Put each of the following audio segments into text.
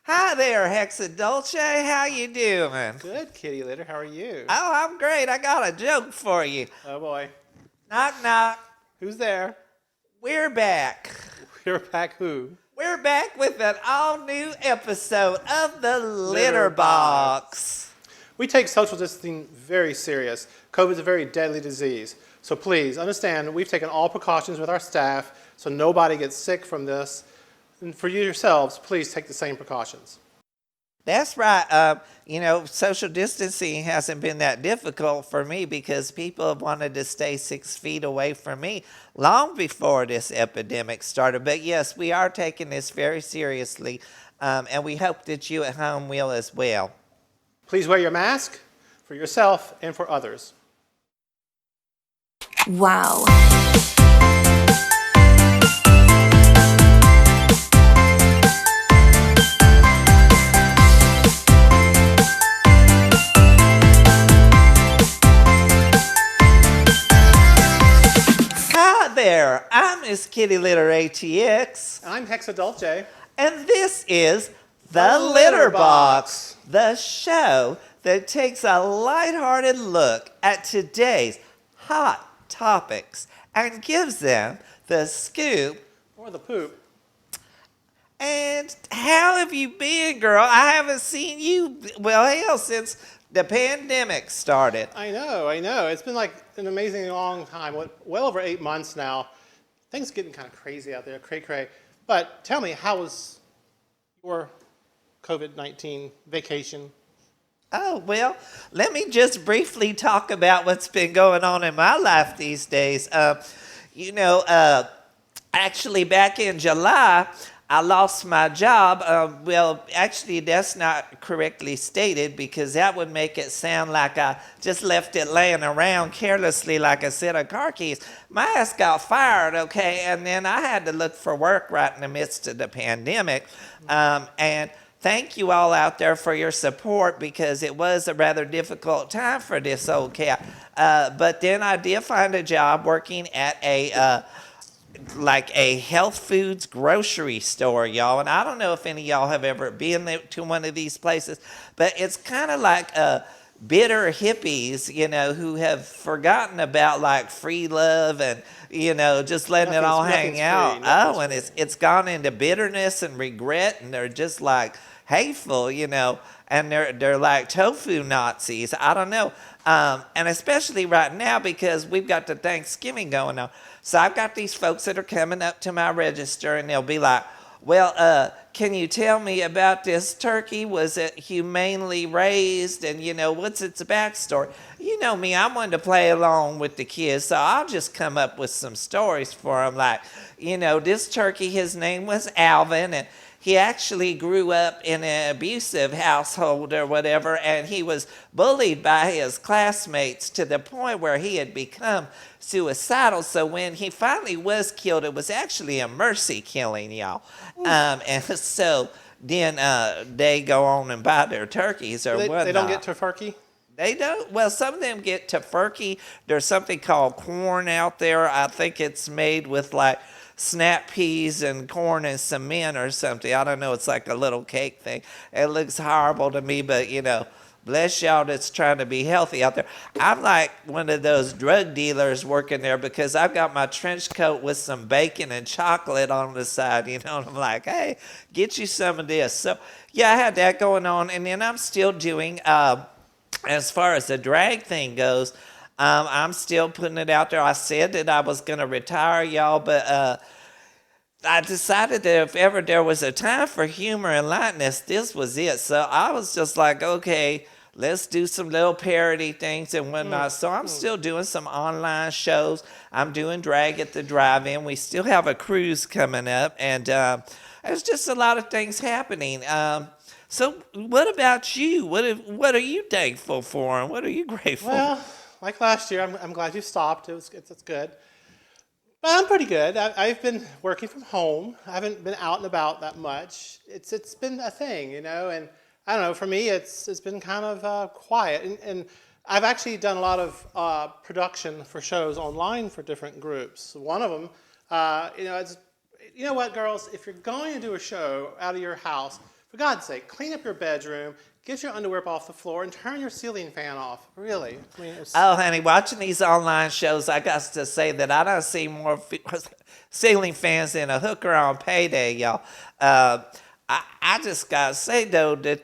Hi there, Hexa Dulce. How you doing? Good, Kitty Litter. How are you? Oh, I'm great. I got a joke for you. Oh boy. Knock, knock. Who's there? We're back. We're back who? We're back with an all-new episode of the Litter Litter Boxx. We take social distancing very serious. COVID is a very deadly disease. So please understand we've taken all precautions with our staff so nobody gets sick from this. And for you yourselves, please take the same precautions. That's right. Social distancing hasn't been that difficult for me because people have wanted to stay 6 feet away from me long before this epidemic started. But yes, we are taking this very seriously, and we hope that you at home will as well. Please wear your mask for yourself and for others. Wow. Hi there, I'm Miss Kitty Litter ATX, I'm Hexa Dulce. and this is The The Litter Litter Boxx, Boxx. the show that takes a lighthearted look at today's hot topics and gives them the scoop. Or the poop. And how have you been, girl? I haven't seen you, well, hell, since the pandemic started. I know. It's been like an amazingly long time, well over 8 months now. Things are getting kind of crazy out there, cray-cray. But tell me, how was your COVID-19 vacation? Oh, well, let me just briefly talk about what's been going on in my life these days. Actually, back in July, I lost my job. Actually, that's not correctly stated because that would make it sound like I just left it laying around carelessly like a set of car keys. My ass got fired, okay, and then I had to look for work right in the midst of the pandemic. And thank you all out there for your support because it was a rather difficult time for this old cat. But then I did find a job working at a health foods grocery store, y'all. And I don't know if any of y'all have ever been to one of these places, but it's kind of like bitter hippies, who have forgotten about like free love and, just letting it all hang out. Oh, and it's gone into bitterness and regret, and they're just like hateful, and they're like tofu Nazis. I don't know. And especially right now because we've got the Thanksgiving going on. So I've got these folks that are coming up to my register and they'll be like, well, can you tell me about this turkey? Was it humanely raised? And, what's its backstory? You know me, I'm one to play along with the kids, so I'll just come up with some stories for them. Like, this turkey, his name was Alvin, and he actually grew up in an abusive household or whatever, and he was bullied by his classmates to the point where he had become suicidal. So when he finally was killed, it was actually a mercy killing, y'all. And so then they go on and buy their turkeys or whatnot. They don't get tofurkey? They don't. Well, some of them get tofurkey. There's something called corn out there. I think it's made with like snap peas and corn and cement or something. I don't know. It's like a little cake thing. It looks horrible to me, but bless y'all that's trying to be healthy out there. I'm like one of those drug dealers working there because I've got my trench coat with some bacon and chocolate on the side, and I'm like, hey, get you some of this. So yeah, I had that going on, and then I'm still doing, as far as the drag thing goes, I'm still putting it out there. I said that I was going to retire, y'all, but I decided that if ever there was a time for humor and lightness, this was it. So I was just like, okay, let's do some little parody things and whatnot. So I'm still doing some online shows. I'm doing drag at the drive-in. We still have a cruise coming up, and there's just a lot of things happening. So what about you? What are you thankful for, and what are you grateful for? Well, like last year, I'm glad you stopped. It's good. But I'm pretty good. I've been working from home. I haven't been out and about that much. It's been a thing, and I don't know. For me, it's been kind of quiet. And I've actually done a lot of production for shows online for different groups. One of them, it's, you know what, girls, if you're going to do a show out of your house, For God's sake, clean up your bedroom, get your underwear up off the floor, and turn your ceiling fan off. Really? I mean, Oh, honey, watching these online shows, I got to say that I don't see more ceiling fans than a hooker on payday, y'all. I just got to say, though, that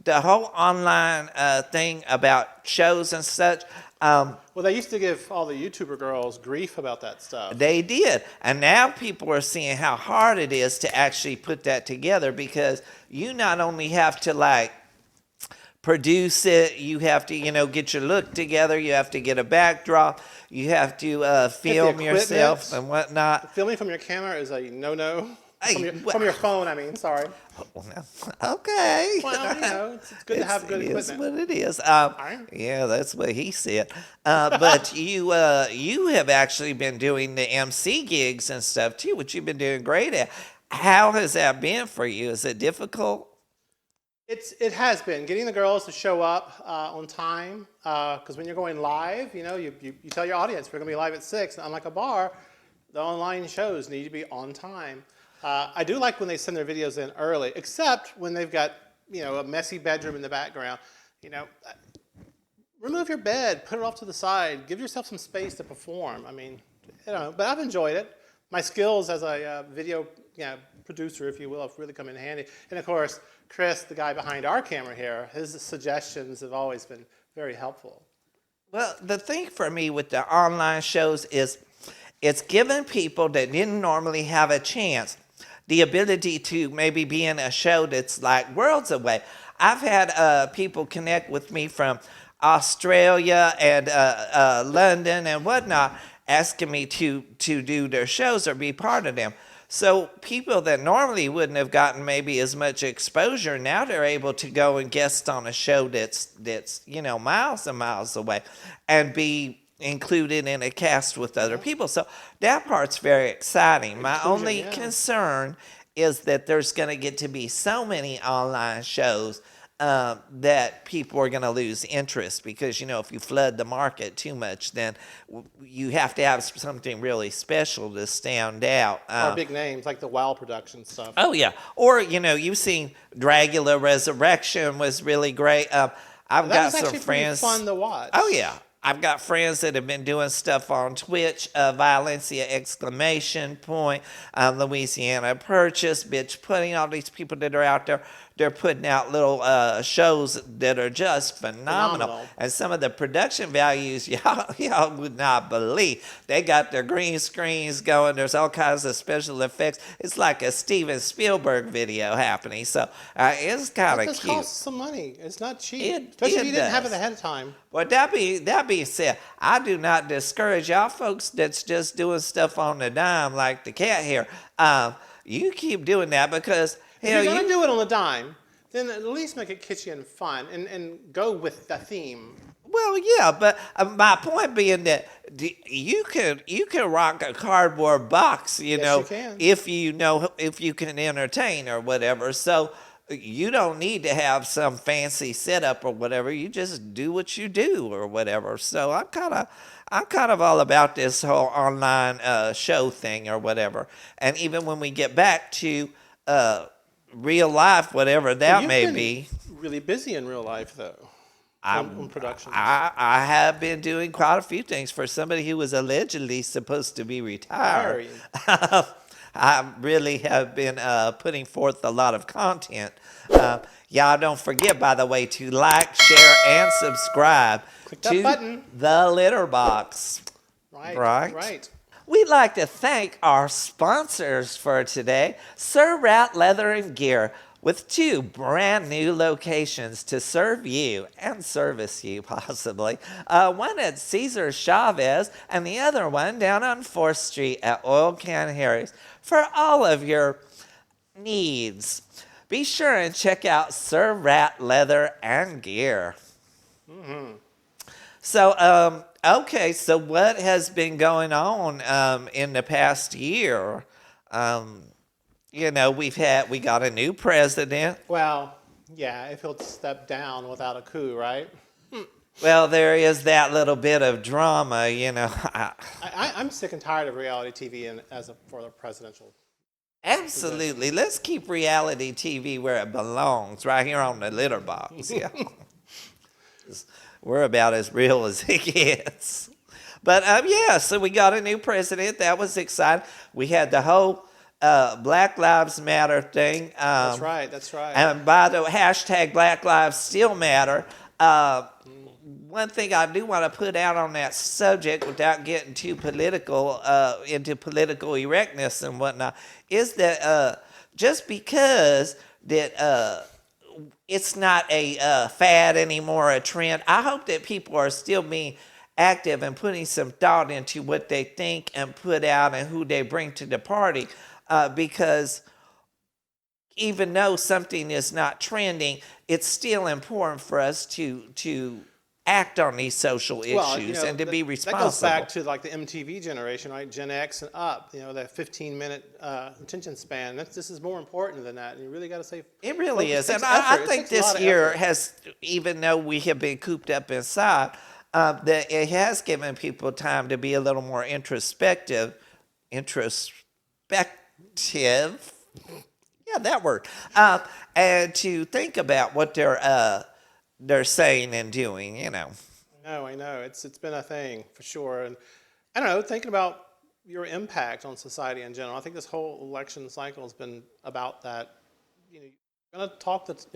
the whole online thing about shows and such, well, they used to give all the YouTuber girls grief about that stuff. they did. And now people are seeing how hard it is to actually put that together, because you not only have to, like, produce it, you have to, get your look together, you have to get a backdrop, you have to film yourself and whatnot. Filming from your camera is a no-no. Hey, From your phone, I mean, sorry. Okay. Well, it's good to have good equipment. It is what it is. Yeah, that's what he said. But you have actually been doing the MC gigs and stuff too, which you've been doing great at. How has that been for you? Is it difficult? It has been getting the girls to show up on time, because when you're going live, you tell your audience we're going to be live at 6. And unlike a bar, the online shows need to be on time. I do like when they send their videos in early, except when they've got a messy bedroom in the background. Remove your bed, put it off to the side, give yourself some space to perform. I mean, but I've enjoyed it. My skills as a video producer, if you will, have really come in handy. And of course, Chris, the guy behind our camera here, his suggestions have always been very helpful. Well, the thing for me with the online shows is it's giving people that didn't normally have a chance the ability to maybe be in a show that's like worlds away. I've had people connect with me from Australia and London and whatnot, asking me to do their shows or be part of them. So people that normally wouldn't have gotten maybe as much exposure, now they're able to go and guest on a show that's miles and miles away and be included in a cast with other people. So that part's very exciting. My only concern is that there's going to get to be so many online shows that people are going to lose interest, because if you flood the market too much, then you have to have something really special to stand out. Or big names like the WoW production stuff. Oh yeah, or you've seen Dragula Resurrection was really great. I've got some friends. Fun to watch. Oh yeah. I've got friends that have been doing stuff on Twitch, Valencia exclamation point, Louisiana Purchase, Bitch Pudding, all these people that are out there, they're putting out little shows that are just phenomenal. And some of the production values, y'all would not believe. They got their green screens going. There's all kinds of special effects. It's like a Steven Spielberg video happening. So it's kind of cute. It costs some money. It's not cheap. Especially if you didn't have it ahead of time. Well, that being said, I do not discourage y'all folks that's just doing stuff on the dime like the cat here. You keep doing that, because if you're going to do it on the dime, then at least make it kitschy and fun and go with the theme. Well, yeah, but my point being that you can rock a cardboard box, Yes, you can. if you can entertain or whatever. So you don't need to have some fancy setup or whatever. You just do what you do or whatever. So I'm kind of all about this whole online show thing or whatever. And even when we get back to real life, whatever that may be. Really busy in real life, though. On production. I have been doing quite a few things for somebody who was allegedly supposed to be retired. I really have been putting forth a lot of content. Y'all don't forget, by the way, to like, share, and subscribe to button. The Litter Boxxx. Right. We'd like to thank our sponsors for today, Sir Rat Leather and Gear, with 2 brand new locations to serve you and service you, possibly. One at Cesar Chavez and the other one down on 4th Street at Oil Can Harry's for all of your needs. Be sure and check out Sir Rat Leather and Gear. Mm-hmm. So, okay, so what has been going on in the past year? We got a new president. Well, yeah, if he'll step down without a coup, right? Well, there is that little bit of drama, I'm sick and tired of reality TV for the presidential Absolutely. Let's keep reality TV where it belongs, right here on the Litter Boxxx. Yeah. We're about as real as it gets. But yeah, so we got a new president. That was exciting. We had the whole Black Lives Matter thing. That's right. That's right. And by the hashtag Black Lives Still Matter, one thing I do want to put out on that subject without getting too political, into political erectness and whatnot, is that just because that it's not a fad anymore, a trend, I hope that people are still being active and putting some thought into what they think and put out and who they bring to the party, because even though something is not trending, it's still important for us to act on these social issues and to be responsible. That goes back to like the MTV generation, right? Gen X and up. That 15-minute attention span. This is more important than that. And you really got to say it really is. And I think this year has, even though we have been cooped up inside, that it has given people time to be a little more introspective. Yeah, that word. And to think about what they're saying and doing, I know. It's been a thing for sure. And I don't know, thinking about your impact on society in general. I think this whole election cycle has been about that. If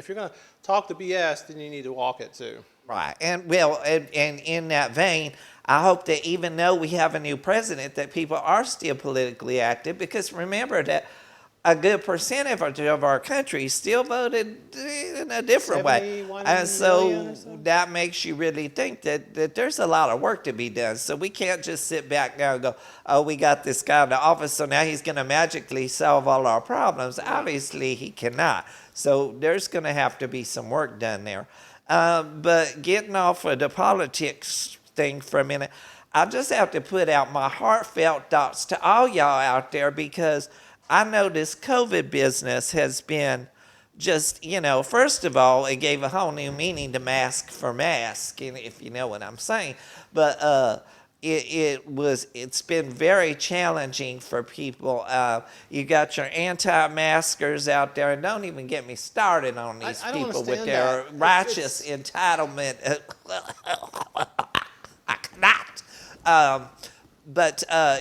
you're gonna talk the BS, then you need to walk it too. Right. And in that vein, I hope that even though we have a new president, that people are still politically active, because remember that a good percentage of our country still voted in a different way. And so that makes you really think that there's a lot of work to be done. So we can't just sit back now and go, oh, we got this guy in the office, so now he's going to magically solve all our problems. Obviously, he cannot. So there's going to have to be some work done there. But getting off of the politics thing for a minute, I just have to put out my heartfelt thoughts to all y'all out there, because I know this COVID business has been just, first of all, it gave a whole new meaning to mask for mask, if you know what I'm saying. But it's been very challenging for people. You got your anti-maskers out there, and don't even get me started on these people with their righteous entitlement. I cannot.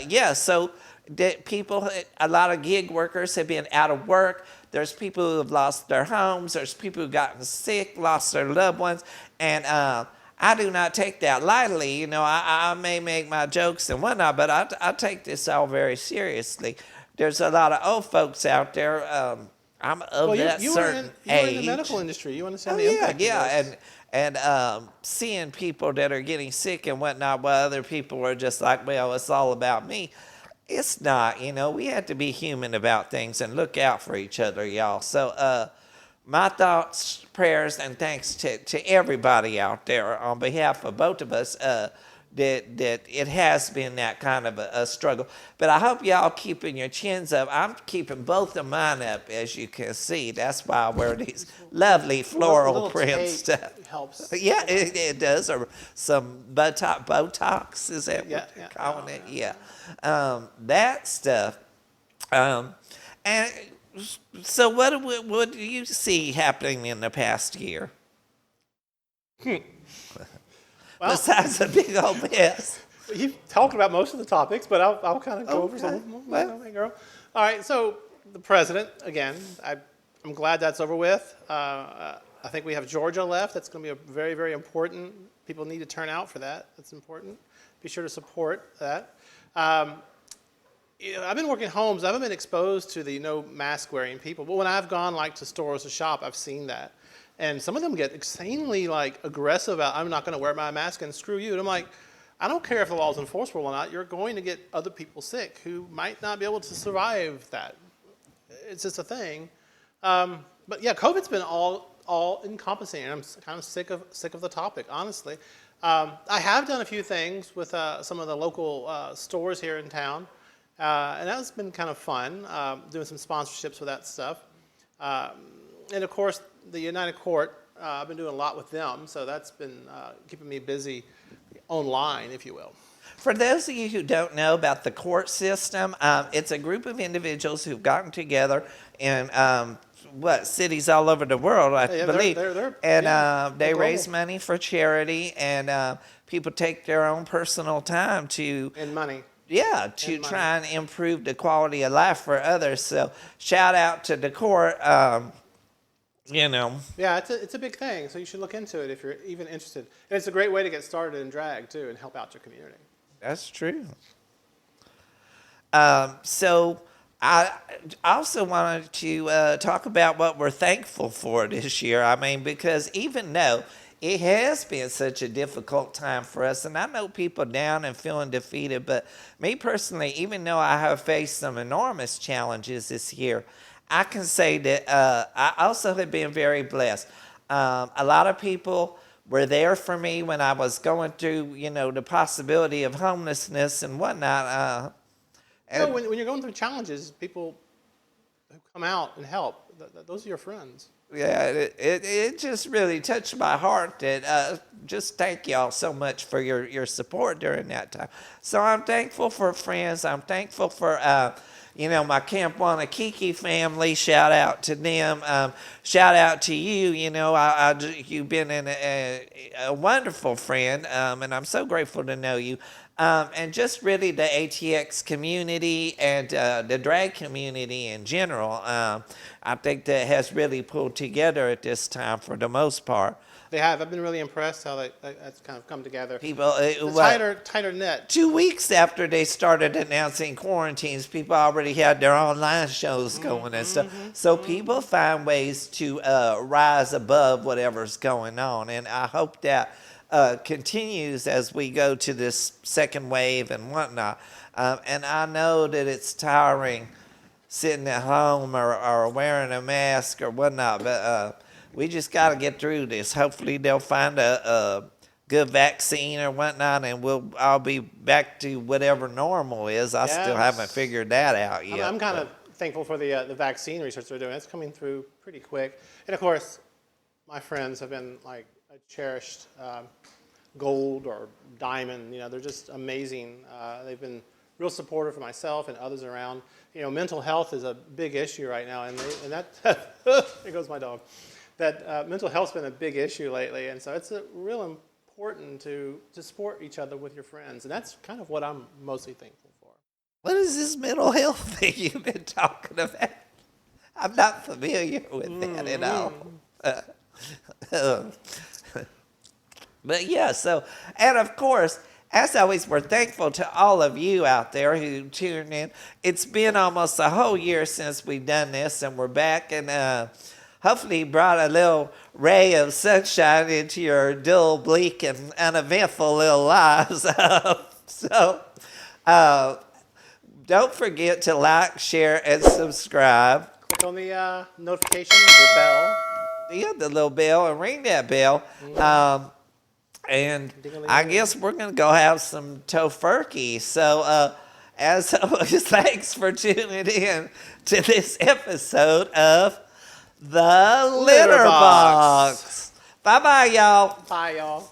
Yeah, so that people, a lot of gig workers have been out of work. There's people who have lost their homes. There's people who've gotten sick, lost their loved ones. And I do not take that lightly. I may make my jokes and whatnot, but I take this all very seriously. There's a lot of old folks out there. I'm of that certain age. You were in the medical industry. You understand the impact of this. And seeing people that are getting sick and whatnot, while other people are just like, well, it's all about me. It's not, we have to be human about things and look out for each other, y'all. So my thoughts, prayers, and thanks to everybody out there on behalf of both of us, that it has been that kind of a struggle. But I hope y'all keeping your chins up. I'm keeping both of mine up, as you can see. That's why I wear these lovely floral print stuff. Helps. Yeah, it does. Or some Botox, is that what you're calling it? Yeah. That stuff. And so what do you see happening in the past year? Well, besides a big old mess. You've talked about most of the topics, but I'll kind of go over some of them. Well, girl. All right, so the president, again, I'm glad that's over with. I think we have Georgia left. That's going to be a very, very important. People need to turn out for that. That's important. Be sure to support that. I've been working in homes. I haven't been exposed to the no mask wearing people, but when I've gone to stores to shop, I've seen that. And some of them get insanely aggressive about, I'm not going to wear my mask and screw you. And I'm like, I don't care if the law is enforceable or not. You're going to get other people sick who might not be able to survive that. It's just a thing. But yeah, COVID's been all encompassing. And I'm kind of sick of the topic, honestly. I have done a few things with some of the local stores here in town. And that's been kind of fun, doing some sponsorships with that stuff. And of course, the United Court, I've been doing a lot with them, so that's been keeping me busy online, if you will. For those of you who don't know about the court system, it's a group of individuals who've gotten together in cities all over the world, I believe, and they raise money for charity, and people take their own personal time to money. Yeah, to try and improve the quality of life for others. So shout out to the court. Yeah, it's a big thing, so you should look into it if you're even interested. And it's a great way to get started in drag, too, and help out your community. That's true. So I also wanted to talk about what we're thankful for this year. I mean, because even though it has been such a difficult time for us, and I know people down and feeling defeated, but me personally, even though I have faced some enormous challenges this year, I can say that I also have been very blessed. A lot of people were there for me when I was going through, the possibility of homelessness and whatnot. When you're going through challenges, people who come out and help, those are your friends. Yeah, it just really touched my heart that just thank y'all so much for your support during that time. So I'm thankful for friends. I'm thankful for, my Camp Wanakiki family. Shout out to them. Shout out to you. You've been a wonderful friend, and I'm so grateful to know you. And just really the ATX community and the drag community in general. I think that has really pulled together at this time for the most part. They have. I've been really impressed how that's kind of come together. People, tighter knit. 2 weeks after they started announcing quarantines, people already had their online shows going and stuff. So people find ways to rise above whatever's going on. And I hope that continues as we go to this second wave and whatnot. And I know that it's tiring sitting at home or wearing a mask or whatnot, but we just got to get through this. Hopefully they'll find a good vaccine or whatnot, and we'll all be back to whatever normal is. I still haven't figured that out yet. I'm kind of thankful for the vaccine research they're doing. It's coming through pretty quick. And, of course, my friends have been like a cherished gold or diamond. They're just amazing. They've been real supportive for myself and others around. Mental health is a big issue right now, and that there goes my dog. That mental health's been a big issue lately, and so it's real important to support each other with your friends, and that's kind of what I'm mostly thankful for. What is this mental health thing you've been talking about? I'm not familiar with that at all. But yeah, and of course, as always, we're thankful to all of you out there who tuned in. It's been almost a whole year since we've done this, and we're back, and hopefully brought a little ray of sunshine into your dull, bleak, and uneventful little lives. Don't forget to like, share, and subscribe. Click on the notification, the bell. Yeah, the little bell, and ring that bell. And I guess we're going to go have some tofurkey. So, as always, thanks for tuning in to this episode of The Litter Boxx. Bye-bye, y'all. Bye, y'all.